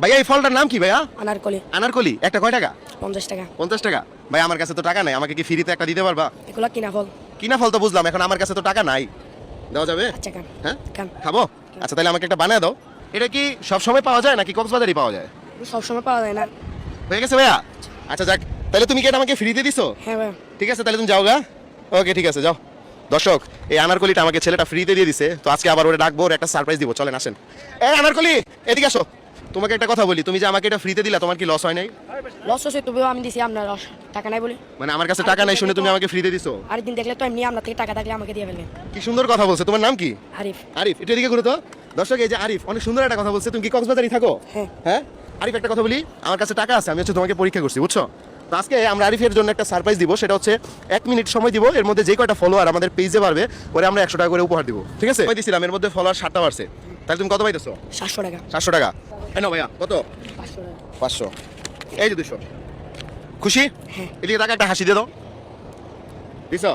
ভাইয়া এই ফলটার নাম কি ভাইয়া? আনারকলি। আনারকলি। একটা কয় টাকা? 50 টাকা। 50 টাকা। ভাই আমার কাছে তো টাকা নাই, আমাকে কি ফ্রিতে একটা দিতে পারবা? এগুলা কিনা ফল। কিনা ফল তো বুঝলাম, এখন আমার কাছে তো টাকা নাই, দেওয়া যাবে? আচ্ছা খান। হ্যাঁ খান। খাবো। আচ্ছা তাহলে আমাকে একটা বানায় দাও। এটা কি সব সময় পাওয়া যায় নাকি কক্সবাজারই পাওয়া যায়? সবসময় পাওয়া যায় না। হয়ে গেছে ভাইয়া? আচ্ছা যাক, তাহলে তুমি কি এটা আমাকে ফ্রিতে দিছো? হ্যাঁ ভাই। ঠিক আছে তাহলে তুমি যাও গা। ওকে ঠিক আছে যাও। দর্শক, এই আনারকলিটা আমাকে ছেলেটা ফ্রিতে দিয়ে দিছে, তো আজকে আবার ওরে ডাকবো, ওর একটা সারপ্রাইজ দিব। চলেন আসেন। এই আনারকলি এদিকে আসো। তোমাকে একটা কথা বলি, তুমি যে আমাকে এটা ফ্রিতে দিলা, তোমার কি লস হয় নাই? লস হচ্ছে তবুও আমি দিছি, আপনার টাকা নাই বলে। মানে আমার কাছে টাকা নাই শুনে তুমি আমাকে ফ্রিতে দিছো? আরেকদিন দেখলে তো এমনি আপনার থেকে টাকা থাকলে আমাকে দিয়ে ফেলবেন। কি সুন্দর কথা বলছে। তোমার নাম কি? আরিফ। আরিফ, একটু এদিকে ঘুরো তো। দর্শক, এই যে আরিফ অনেক সুন্দর একটা কথা বলছে। তুমি কি কক্সবাজারই থাকো? হ্যাঁ। হ্যাঁ আরিফ, একটা কথা বলি, আমার কাছে টাকা আছে, আমি হচ্ছে তোমাকে পরীক্ষা করছি, বুঝছো? তো আজকে আমরা আরিফের জন্য একটা সারপ্রাইজ দিব, সেটা হচ্ছে 1 মিনিট সময় দিব, এর মধ্যে যে কয়টা ফলোয়ার আমাদের পেজে পারবে ওরে আমরা 100 টাকা করে উপহার দিব, ঠিক আছে? আমি দিছিলাম, এর মধ্যে ফলোয়ার 7টা বাড়ছে, তাহলে তুমি কত পাইতেছো? 700 টাকা। 700 টাকা। এই নাও ভাইয়া, কত? 500 টাকা। 500। এই যে 200। খুশি? হ্যাঁ। এদিকে টাকা একটা হাসি দিয়ে দাও। দিছো?